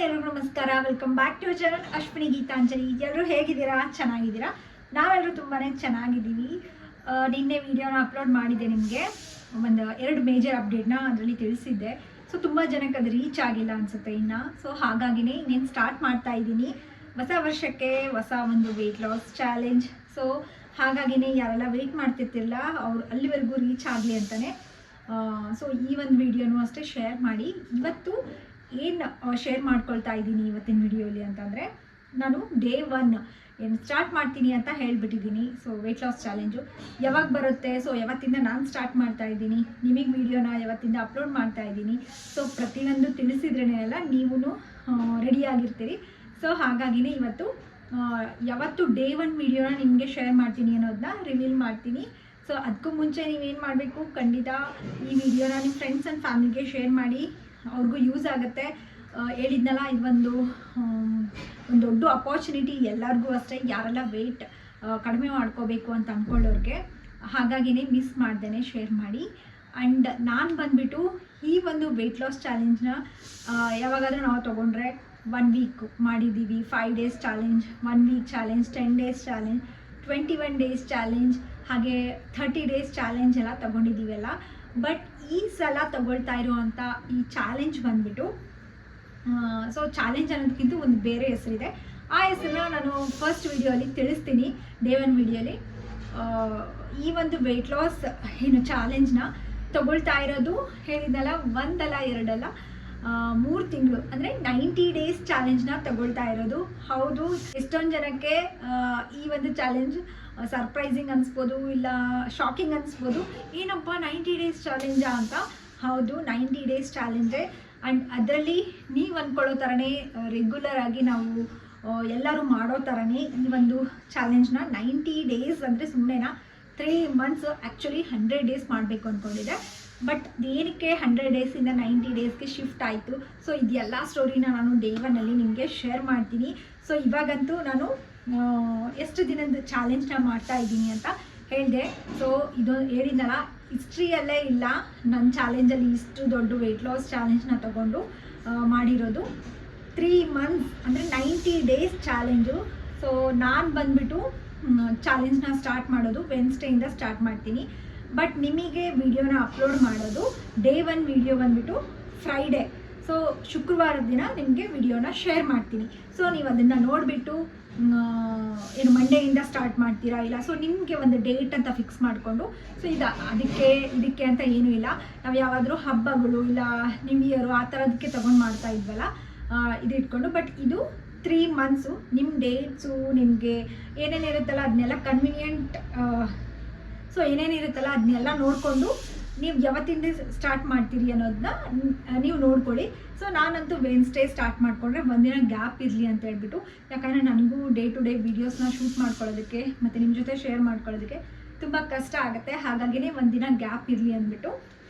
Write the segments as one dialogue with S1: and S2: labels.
S1: Hi ಎಲ್ಲರಿಗೂ ನಮಸ್ಕಾರ. Welcome back to channel Ashwini Geetanjali. ಎಲ್ಲರೂ ಹೇಗಿದ್ದೀರಾ? ಚೆನ್ನಾಗಿದ್ದೀರಾ? ನಾವೆಲ್ಲರೂ ತುಂಬಾ ಚೆನ್ನಾಗಿದ್ದೀವಿ. ನಿನ್ನೆ ವಿಡಿಯೋನ ಅಪ್ಲೋಡ್ ಮಾಡಿದ್ದೆ, ನಿಮಗೆ ಒಂದು 2 ಮೇಜರ್ ಅಪ್ಡೇಟ್ನ ಅದರಲ್ಲಿ ತಿಳಿಸಿದ್ದೆ. ಸೊ ತುಂಬ ಜನಕ್ಕೆ ಅದು ರೀಚ್ ಆಗಿಲ್ಲ ಅನಿಸುತ್ತೆ ಇನ್ನು. ಸೊ ಹಾಗಾಗಿನೇ ಇನ್ನೇನು ಸ್ಟಾರ್ಟ್ ಮಾಡ್ತಾ ಇದ್ದೀನಿ. ಹೊಸ ವರ್ಷಕ್ಕೆ ಹೊಸ ಒಂದು ವೆಯ್ಟ್ ಲಾಸ್ ಚಾಲೆಂಜ್. ಸೊ ಹಾಗಾಗಿನೇ ಯಾರೆಲ್ಲ ವೆಯ್ಟ್ ಮಾಡ್ತಿರ್ತಿಲ್ಲ ಅವ್ರು ಅಲ್ಲಿವರೆಗೂ ರೀಚ್ ಆಗಲಿ ಅಂತಲೇ ಸೊ ಈ ಒಂದು ವಿಡಿಯೋನೂ ಅಷ್ಟೇ ಶೇರ್ ಮಾಡಿ. ಇವತ್ತು ಏನು ಶೇರ್ ಮಾಡ್ಕೊಳ್ತಾ ಇದ್ದೀನಿ ಇವತ್ತಿನ ವಿಡಿಯೋಲಿ ಅಂತಂದರೆ, ನಾನು ಡೇ 1 ಏನು ಸ್ಟಾರ್ಟ್ ಮಾಡ್ತೀನಿ ಅಂತ ಹೇಳಿಬಿಟ್ಟಿದ್ದೀನಿ. ಸೊ ವೆಯ್ಟ್ ಲಾಸ್ ಚಾಲೆಂಜು ಯಾವಾಗ ಬರುತ್ತೆ, ಸೊ ಯಾವತ್ತಿಂದ ನಾನು ಸ್ಟಾರ್ಟ್ ಮಾಡ್ತಾ ಇದ್ದೀನಿ, ನಿಮಗೆ ವಿಡಿಯೋನ ಯಾವತ್ತಿಂದ ಅಪ್ಲೋಡ್ ಮಾಡ್ತಾ ಇದ್ದೀನಿ. ಸೊ ಪ್ರತಿಯೊಂದು ತಿಳಿಸಿದ್ರೇ ಎಲ್ಲ ನೀವು ರೆಡಿಯಾಗಿರ್ತೀರಿ. ಸೊ ಹಾಗಾಗಿನೇ ಇವತ್ತು ಯಾವತ್ತು ಡೇ 1 ವಿಡಿಯೋನ ನಿಮಗೆ ಶೇರ್ ಮಾಡ್ತೀನಿ ಅನ್ನೋದನ್ನ ರಿವೀಲ್ ಮಾಡ್ತೀನಿ. ಸೊ ಅದಕ್ಕೂ ಮುಂಚೆ ನೀವೇನು ಮಾಡಬೇಕು, ಖಂಡಿತ ಈ ವಿಡಿಯೋನ ನಿಮ್ಮ ಫ್ರೆಂಡ್ಸ್ ಆ್ಯಂಡ್ ಫ್ಯಾಮಿಲಿಗೆ ಶೇರ್ ಮಾಡಿ, ಅವ್ರಿಗೂ ಯೂಸ್ ಆಗುತ್ತೆ. ಹೇಳಿದ್ನಲ್ಲ, ಇದೊಂದು ದೊಡ್ಡ ಅಪಾರ್ಚುನಿಟಿ ಎಲ್ಲರಿಗೂ ಅಷ್ಟೇ, ಯಾರೆಲ್ಲ ವೆಯ್ಟ್ ಕಡಿಮೆ ಮಾಡ್ಕೋಬೇಕು ಅಂತ ಅಂದ್ಕೊಳ್ಳೋರಿಗೆ. ಹಾಗಾಗಿನೇ ಮಿಸ್ ಮಾಡ್ದೇ ಶೇರ್ ಮಾಡಿ. ಆ್ಯಂಡ್ ನಾನು ಬಂದುಬಿಟ್ಟು ಈ ಒಂದು ವೆಯ್ಟ್ ಲಾಸ್ ಚಾಲೆಂಜ್ನ ಯಾವಾಗಾದರೂ ನಾವು ತೊಗೊಂಡ್ರೆ 1 ವೀಕ್ ಮಾಡಿದ್ದೀವಿ, 5 days challenge, 1 week challenge, 10 days challenge, 21 days challenge, ಹಾಗೆ 30 ಡೇಸ್ ಚಾಲೆಂಜ್ ಎಲ್ಲ ತೊಗೊಂಡಿದ್ದೀವಲ್ಲ. ಬಟ್ ಈ ಸಲ ತಗೊಳ್ತಾ ಇರೋವಂಥ ಈ ಚಾಲೆಂಜ್ ಬಂದುಬಿಟ್ಟು, ಸೊ ಚಾಲೆಂಜ್ ಅನ್ನೋದಕ್ಕಿಂತ ಒಂದು ಬೇರೆ ಹೆಸರಿದೆ. ಆ ಹೆಸರನ್ನ ನಾನು ಫಸ್ಟ್ ವಿಡಿಯೋಲಿ ತಿಳಿಸ್ತೀನಿ, ಡೇ 1 ವಿಡಿಯೋಲಿ. ಈ ಒಂದು ವೆಯ್ಟ್ ಲಾಸ್ ಏನು ಚಾಲೆಂಜ್ನ ತಗೊಳ್ತಾ ಇರೋದು ಹೇಳಿದ್ನಲ್ಲ, 1 ಅಲ್ಲ 2 ಅಲ್ಲ 3 ತಿಂಗಳು, ಅಂದರೆ 90 ಡೇಸ್ ಚಾಲೆಂಜ್ನ ತಗೊಳ್ತಾ ಇರೋದು. ಹೌದು, ಎಷ್ಟೊಂದು ಜನಕ್ಕೆ ಈ ಒಂದು ಚಾಲೆಂಜ್ ಸರ್ಪ್ರೈಸಿಂಗ್ ಅನಿಸ್ಬೋದು, ಇಲ್ಲ ಶಾಕಿಂಗ್ ಅನಿಸ್ಬೋದು. ಏನಪ್ಪ 90 ಡೇಸ್ ಚಾಲೆಂಜಾ ಅಂತ. ಹೌದು, 90 ಡೇಸ್ ಚಾಲೆಂಜೇ. ಆ್ಯಂಡ್ ಅದರಲ್ಲಿ ನೀವು ಅಂದ್ಕೊಳ್ಳೋ ಥರನೇ ರೆಗ್ಯುಲರ್ ಆಗಿ ನಾವು ಎಲ್ಲರೂ ಮಾಡೋ ಥರನೇ ಈ ಒಂದು ಚಾಲೆಂಜ್ನ 90 ಡೇಸ್ ಅಂದರೆ ಸುಮ್ಮನೆನಾ, 3 ಮಂತ್ಸ್ ಆ್ಯಕ್ಚುಲಿ 100 ಡೇಸ್ ಮಾಡಬೇಕು ಅಂದ್ಕೊಂಡಿದ್ದೆ. ಬಟ್ ಏನಕ್ಕೆ 100 ಡೇಸಿಂದ 90 ಡೇಸ್ಗೆ ಶಿಫ್ಟ್ ಆಯಿತು, ಸೊ ಇದೆಲ್ಲ ಸ್ಟೋರಿನ ನಾನು ಡೇ 1ಅಲ್ಲಿ ನಿಮಗೆ ಶೇರ್ ಮಾಡ್ತೀನಿ. ಸೊ ಇವಾಗಂತೂ ನಾನು ಎಷ್ಟು ದಿನದ ಚಾಲೆಂಜ್ನ ಮಾಡ್ತಾ ಇದ್ದೀನಿ ಅಂತ ಹೇಳಿದೆ. ಸೊ ಇದು ಹೇಳಿದ್ನಲ್ಲ, ಹಿಸ್ಟ್ರಿಯಲ್ಲೇ ಇಲ್ಲ ನನ್ನ ಚಾಲೆಂಜಲ್ಲಿ ಇಷ್ಟು ದೊಡ್ಡ ವೆಯ್ಟ್ ಲಾಸ್ ಚಾಲೆಂಜ್ನ ತಗೊಂಡು ಮಾಡಿರೋದು. 3 ಮಂತ್ಸ್ ಅಂದರೆ 90 ಡೇಸ್ ಚಾಲೆಂಜು. ಸೊ ನಾನು ಬಂದುಬಿಟ್ಟು ಚಾಲೆಂಜ್ನ ಸ್ಟಾರ್ಟ್ ಮಾಡೋದು ವೆನ್ಸ್ಡೇಯಿಂದ ಸ್ಟಾರ್ಟ್ ಮಾಡ್ತೀನಿ. ಬಟ್ ನಿಮಗೆ ವಿಡಿಯೋನ ಅಪ್ಲೋಡ್ ಮಾಡೋದು ಡೇ 1 ವಿಡಿಯೋ ಬಂದುಬಿಟ್ಟು ಫ್ರೈಡೇ. ಸೊ ಶುಕ್ರವಾರದ ದಿನ ನಿಮಗೆ ವಿಡಿಯೋನ ಶೇರ್ ಮಾಡ್ತೀನಿ. ಸೊ ನೀವು ಅದನ್ನು ನೋಡಿಬಿಟ್ಟು ಏನು ಮಂಡೇಯಿಂದ ಸ್ಟಾರ್ಟ್ ಮಾಡ್ತೀರಾ ಇಲ್ಲ, ಸೊ ನಿಮಗೆ ಒಂದು ಡೇಟ್ ಅಂತ ಫಿಕ್ಸ್ ಮಾಡಿಕೊಂಡು, ಸೊ ಇದಕ್ಕೆ ಅಂತ ಏನೂ ಇಲ್ಲ. ನಾವು ಯಾವಾದರೂ ಹಬ್ಬಗಳು ಇಲ್ಲ ನ್ಯೂ ಇಯರು ಆ ಥರದಕ್ಕೆ ತೊಗೊಂಡು ಮಾಡ್ತಾ ಇದ್ವಲ್ಲ, ಇದು ಇಟ್ಕೊಂಡು. ಬಟ್ ಇದು 3 ಮಂತ್ಸು, ನಿಮ್ಮ ಡೇಟ್ಸು ನಿಮಗೆ ಏನೇನಿರುತ್ತಲ್ಲ ಅದನ್ನೆಲ್ಲ ಕನ್ವೀನಿಯೆಂಟ್, ಸೊ ಏನೇನಿರುತ್ತಲ್ಲ ಅದನ್ನೆಲ್ಲ ನೋಡಿಕೊಂಡು ನೀವು ಯಾವತ್ತಿಂದ ಸ್ಟಾರ್ಟ್ ಮಾಡ್ತೀರಿ ಅನ್ನೋದನ್ನ ನೀವು ನೋಡ್ಕೊಳ್ಳಿ. ಸೊ ನಾನಂತೂ ವೆನ್ಸ್ಡೇ ಸ್ಟಾರ್ಟ್ ಮಾಡಿಕೊಂಡ್ರೆ ಒಂದಿನ ಗ್ಯಾಪ್ ಇರಲಿ ಅಂತ ಹೇಳ್ಬಿಟ್ಟು, ಯಾಕಂದರೆ ನನಗೂ ಡೇ ಟು ಡೇ ವೀಡಿಯೋಸ್ನ ಶೂಟ್ ಮಾಡ್ಕೊಳ್ಳೋದಕ್ಕೆ ಮತ್ತು ನಿಮ್ಮ ಜೊತೆ ಶೇರ್ ಮಾಡ್ಕೊಳ್ಳೋದಕ್ಕೆ ತುಂಬ ಕಷ್ಟ ಆಗುತ್ತೆ. ಹಾಗಾಗಿನೇ ಒಂದಿನ ಗ್ಯಾಪ್ ಇರಲಿ ಅಂದ್ಬಿಟ್ಟು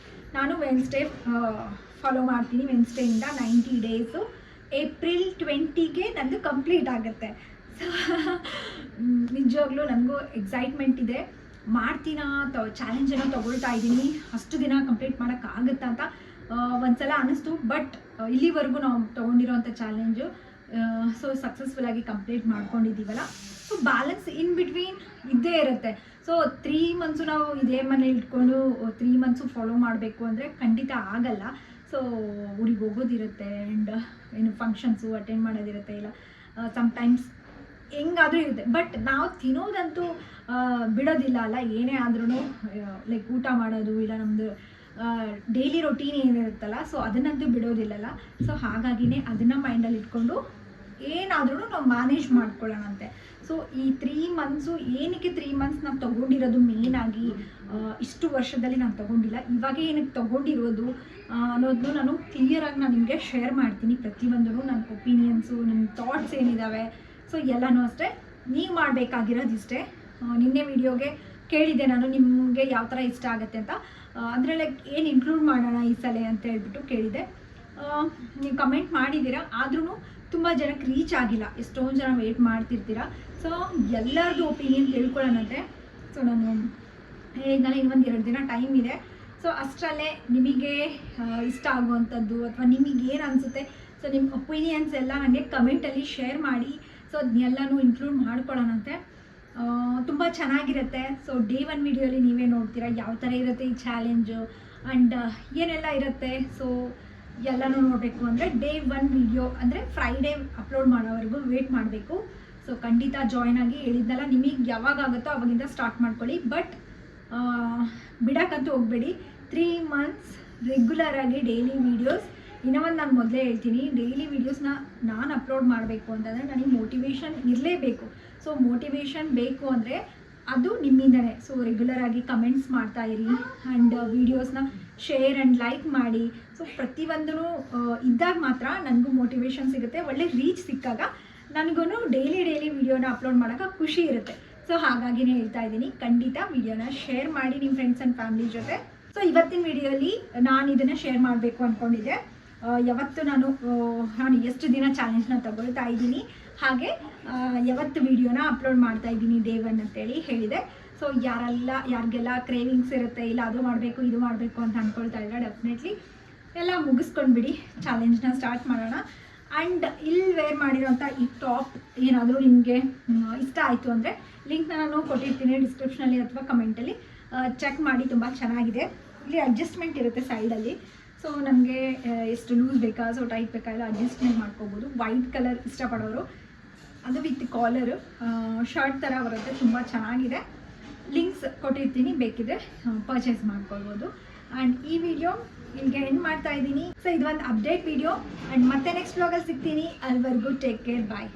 S1: ನಾನು ವೆನ್ಸ್ಡೇ ಫಾಲೋ ಮಾಡ್ತೀನಿ. ವೆನ್ಸ್ಡೇಯಿಂದ 90 ಡೇಸು ಏಪ್ರಿಲ್ 20ಗೆ ನಂದು ಕಂಪ್ಲೀಟ್ ಆಗುತ್ತೆ. ಸೊ ನಿಜವಾಗ್ಲೂ ನನಗೂ ಎಕ್ಸೈಟ್ಮೆಂಟ್ ಇದೆ. ಮಾಡ್ತೀನಾ ಚಾಲೆಂಜನ್ನು ತೊಗೊಳ್ತಾ ಇದ್ದೀನಿ, ಅಷ್ಟು ದಿನ ಕಂಪ್ಲೀಟ್ ಮಾಡೋಕ್ಕಾಗುತ್ತಾ ಅಂತ ಒಂದ್ಸಲ ಅನ್ನಿಸ್ತು. ಬಟ್ ಇಲ್ಲಿವರೆಗೂ ನಾವು ತೊಗೊಂಡಿರೋವಂಥ ಚಾಲೆಂಜು ಸೊ ಸಕ್ಸಸ್ಫುಲ್ಲಾಗಿ ಕಂಪ್ಲೀಟ್ ಮಾಡ್ಕೊಂಡಿದ್ದೀವಲ್ಲ. ಸೊ ಬ್ಯಾಲೆನ್ಸ್ ಇನ್ ಬಿಟ್ವೀನ್ ಇದ್ದೇ ಇರುತ್ತೆ. ಸೊ 3 ಮಂತ್ಸು ನಾವು ಇದೇ ಮನೇಲಿ ಇಟ್ಕೊಂಡು 3 ಮಂತ್ಸು ಫಾಲೋ ಮಾಡಬೇಕು ಅಂದರೆ ಖಂಡಿತ ಆಗಲ್ಲ. ಸೊ ಊರಿಗೆ ಹೋಗೋದಿರುತ್ತೆ, ಆ್ಯಂಡ್ ಏನು ಫಂಕ್ಷನ್ಸು ಅಟೆಂಡ್ ಮಾಡೋದಿರುತ್ತೆ, ಇಲ್ಲ ಸಮ್ಟೈಮ್ಸ್ ಹೆಂಗಾದರೂ ಇರುತ್ತೆ. ಬಟ್ ನಾವು ತಿನ್ನೋದಂತೂ ಬಿಡೋದಿಲ್ಲ ಅಲ್ಲ, ಏನೇ ಆದ್ರೂ ಲೈಕ್ ಊಟ ಮಾಡೋದು ಇಲ್ಲ ನಮ್ಮದು ಡೈಲಿ ರೊಟೀನ್ ಏನಿರುತ್ತಲ್ಲ, ಸೊ ಅದನ್ನಂತೂ ಬಿಡೋದಿಲ್ಲಲ್ಲ. ಸೊ ಹಾಗಾಗಿನೇ ಅದನ್ನು ಮೈಂಡಲ್ಲಿ ಇಟ್ಕೊಂಡು ಏನಾದ್ರೂ ನಾವು ಮ್ಯಾನೇಜ್ ಮಾಡ್ಕೊಳ್ಳೋಣಂತೆ. ಸೊ ಈ 3 ಮಂತ್ಸು ಏನಕ್ಕೆ 3 ಮಂತ್ಸ್ ನಾವು ತೊಗೊಂಡಿರೋದು ಮೇಯ್ನಾಗಿ, ಇಷ್ಟು ವರ್ಷದಲ್ಲಿ ನಾನು ತೊಗೊಂಡಿಲ್ಲ, ಇವಾಗ ಏನಕ್ಕೆ ತೊಗೊಂಡಿರೋದು ಅನ್ನೋದನ್ನು ನಾನು ಕ್ಲಿಯರಾಗಿ ನಾನು ನಿಮಗೆ ಶೇರ್ ಮಾಡ್ತೀನಿ. ಪ್ರತಿಯೊಂದೂ ನನ್ನ ಒಪಿನಿಯನ್ಸು, ನನ್ನ ಥಾಟ್ಸ್ ಏನಿದ್ದಾವೆ, ಸೊ ಎಲ್ಲನೂ ಅಷ್ಟೇ. ನೀವು ಮಾಡಬೇಕಾಗಿರೋದು ಇಷ್ಟೇ. ನಿನ್ನೆ ವಿಡಿಯೋಗೆ ಕೇಳಿದ್ದೆ ನಾನು, ನಿಮಗೆ ಯಾವ ಥರ ಇಷ್ಟ ಆಗುತ್ತೆ ಅಂತ, ಅಂದರೆ ಲೈಕ್ ಏನು ಇನ್ಕ್ಲೂಡ್ ಮಾಡೋಣ ಈ ಸಲ ಅಂತ ಹೇಳ್ಬಿಟ್ಟು ಕೇಳಿದ್ದೆ. ನೀವು ಕಮೆಂಟ್ ಮಾಡಿದ್ದೀರಾ, ಆದ್ರೂ ತುಂಬ ಜನಕ್ಕೆ ರೀಚ್ ಆಗಿಲ್ಲ. ಎಷ್ಟೊಂದು ಜನ ವೆಯ್ಟ್ ಮಾಡ್ತಿರ್ತೀರ. ಸೊ ಎಲ್ಲರದ್ದು ಒಪಿನಿಯನ್ ತಿಳ್ಕೊಳ್ಳೋಣಂತೆ. ಸೊ ನಾನು ಹೇಳಿದ್ನಲ್ಲ, ಇನ್ನೊಂದು 2 ದಿನ ಟೈಮ್ ಇದೆ. ಸೊ ಅಷ್ಟರಲ್ಲೇ ನಿಮಗೆ ಇಷ್ಟ ಆಗುವಂಥದ್ದು ಅಥವಾ ನಿಮಗೇನು ಅನಿಸುತ್ತೆ, ಸೊ ನಿಮ್ಮ ಒಪಿನಿಯನ್ಸ್ ಎಲ್ಲ ನನಗೆ ಕಮೆಂಟಲ್ಲಿ ಶೇರ್ ಮಾಡಿ. ಸೊ ಅದನ್ನೆಲ್ಲನೂ ಇನ್ಕ್ಲೂಡ್ ಮಾಡ್ಕೊಳ್ಳೋಣಂತೆ. ತುಂಬ ಚೆನ್ನಾಗಿರುತ್ತೆ. ಸೊ ಡೇ 1 ವಿಡಿಯೋಲಿ ನೀವೇ ನೋಡ್ತೀರಾ ಯಾವ ಥರ ಇರುತ್ತೆ ಈ ಚಾಲೆಂಜು ಆ್ಯಂಡ್ ಏನೆಲ್ಲ ಇರುತ್ತೆ. ಸೊ ಎಲ್ಲನೂ ನೋಡಬೇಕು ಅಂದರೆ ಡೇ 1 ವಿಡಿಯೋ ಅಂದರೆ ಫ್ರೈಡೇ ಅಪ್ಲೋಡ್ ಮಾಡೋವರೆಗೂ ವೇಟ್ ಮಾಡಬೇಕು. ಸೊ ಖಂಡಿತ ಜಾಯ್ನ್ ಆಗಿ. ಹೇಳಿದ್ನಲ್ಲ, ನಿಮಗೆ ಯಾವಾಗ ಆಗುತ್ತೋ ಅವಾಗಿಂದ ಸ್ಟಾರ್ಟ್ ಮಾಡ್ಕೊಳ್ಳಿ. ಬಟ್ ಬಿಡೋಕ್ಕಂತೂ ಹೋಗಬೇಡಿ. 3 months ರೆಗ್ಯುಲರ್ ಆಗಿ ಡೈಲಿ ವೀಡಿಯೋಸ್. ಇನ್ನೂ ಒಂದು ನಾನು ಮೊದಲೇ ಹೇಳ್ತೀನಿ, ಡೈಲಿ ವೀಡಿಯೋಸ್ನ ನಾನು ಅಪ್ಲೋಡ್ ಮಾಡಬೇಕು ಅಂತಂದರೆ ನನಗೆ ಮೋಟಿವೇಶನ್ ಇರಲೇಬೇಕು. ಸೊ ಮೋಟಿವೇಶನ್ ಬೇಕು ಅಂದರೆ ಅದು ನಿಮ್ಮಿಂದನೇ. ಸೊ ರೆಗ್ಯುಲರ್ ಆಗಿ ಕಮೆಂಟ್ಸ್ ಮಾಡ್ತಾ ಇರಿ ಆ್ಯಂಡ್ ವೀಡಿಯೋಸ್ನ ಶೇರ್ ಆ್ಯಂಡ್ ಲೈಕ್ ಮಾಡಿ. ಸೊ ಪ್ರತಿಯೊಂದೂ ಇದ್ದಾಗ ಮಾತ್ರ ನನಗೂ ಮೋಟಿವೇಶನ್ ಸಿಗುತ್ತೆ. ಒಳ್ಳೆ ರೀಚ್ ಸಿಕ್ಕಾಗ ನನಗೂ ಡೈಲಿ ವೀಡಿಯೋನ ಅಪ್ಲೋಡ್ ಮಾಡೋಕ್ಕೆ ಖುಷಿ ಇರುತ್ತೆ. ಸೊ ಹಾಗಾಗಿನೇ ಹೇಳ್ತಾ ಇದ್ದೀನಿ, ಖಂಡಿತ ವೀಡಿಯೋನ ಶೇರ್ ಮಾಡಿ ನಿಮ್ಮ ಫ್ರೆಂಡ್ಸ್ ಆ್ಯಂಡ್ ಫ್ಯಾಮಿಲಿ ಜೊತೆ. ಸೊ ಇವತ್ತಿನ ವಿಡಿಯೋಲಿ ನಾನು ಇದನ್ನು ಶೇರ್ ಮಾಡಬೇಕು ಅಂದ್ಕೊಂಡಿದ್ದೆ. ಯಾವತ್ತು ನಾನು ಎಷ್ಟು ದಿನ ಚಾಲೆಂಜ್ನ ತಗೊಳ್ತಾ ಇದ್ದೀನಿ, ಹಾಗೆ ಯಾವತ್ತು ವೀಡಿಯೋನ ಅಪ್ಲೋಡ್ ಮಾಡ್ತಾ ಇದ್ದೀನಿ ಡೇ 1 ಅಂತೇಳಿ ಹೇಳಿದೆ. ಸೊ ಯಾರಿಗೆಲ್ಲ ಕ್ರೇವಿಂಗ್ಸ್ ಇರುತ್ತೆ, ಇಲ್ಲ ಅದು ಮಾಡಬೇಕು ಇದು ಮಾಡಬೇಕು ಅಂತ ಅಂದ್ಕೊಳ್ತಾ ಇದ್ದಾರೆ, ಡೆಫಿನೆಟ್ಲಿ ಎಲ್ಲ ಮುಗಿಸ್ಕೊಂಡ್ಬಿಡಿ, ಚಾಲೆಂಜ್ನ ಸ್ಟಾರ್ಟ್ ಮಾಡೋಣ. ಆ್ಯಂಡ್ ಇಲ್ಲಿ ವೇರ್ ಮಾಡಿರೋಂಥ ಈ ಟಾಪ್ ಏನಾದರೂ ನಿಮಗೆ ಇಷ್ಟ ಆಯಿತು ಅಂದರೆ ಲಿಂಕ್ನ ನಾನು ಕೊಟ್ಟಿರ್ತೀನಿ ಡಿಸ್ಕ್ರಿಪ್ಷನಲ್ಲಿ ಅಥವಾ ಕಮೆಂಟಲ್ಲಿ. ಚೆಕ್ ಮಾಡಿ, ತುಂಬ ಚೆನ್ನಾಗಿದೆ. ಇಲ್ಲಿ ಅಡ್ಜಸ್ಟ್ಮೆಂಟ್ ಇರುತ್ತೆ ಸೈಡಲ್ಲಿ. ಸೊ ನಮಗೆ ಎಷ್ಟು ಲೂಸ್ ಬೇಕಾ, ಸೊ ಟೈಟ್ ಬೇಕಾ ಎಲ್ಲ ಅಡ್ಜಸ್ಟ್ಮೆಂಟ್ ಮಾಡ್ಕೋಬೋದು. ವೈಟ್ ಕಲರ್ ಇಷ್ಟಪಡೋರು ಅದು ವಿತ್ ಕಾಲರು ಶರ್ಟ್ ಥರ ಬರುತ್ತೆ, ತುಂಬ ಚೆನ್ನಾಗಿದೆ. ಲಿಂಕ್ಸ್ ಕೊಟ್ಟಿರ್ತೀನಿ, ಬೇಕಿದ್ರೆ ಪರ್ಚೇಸ್ ಮಾಡ್ಕೊಳ್ಬೋದು. ಆ್ಯಂಡ್ ಈ ವಿಡಿಯೋ ಇಲ್ಲಿಗೆ ಎಂಡ್ ಮಾಡ್ತಾ ಇದ್ದೀನಿ. ಸೊ ಇದು ಒಂದು ಅಪ್ಡೇಟ್ ವಿಡಿಯೋ. ಆ್ಯಂಡ್ ಮತ್ತೆ ನೆಕ್ಸ್ಟ್ ವ್ಲಾಗಲ್ಲಿ ಸಿಗ್ತೀನಿ. ಅಲ್ಲಿವರೆಗೂ ಟೇಕ್ ಕೇರ್, ಬಾಯ್.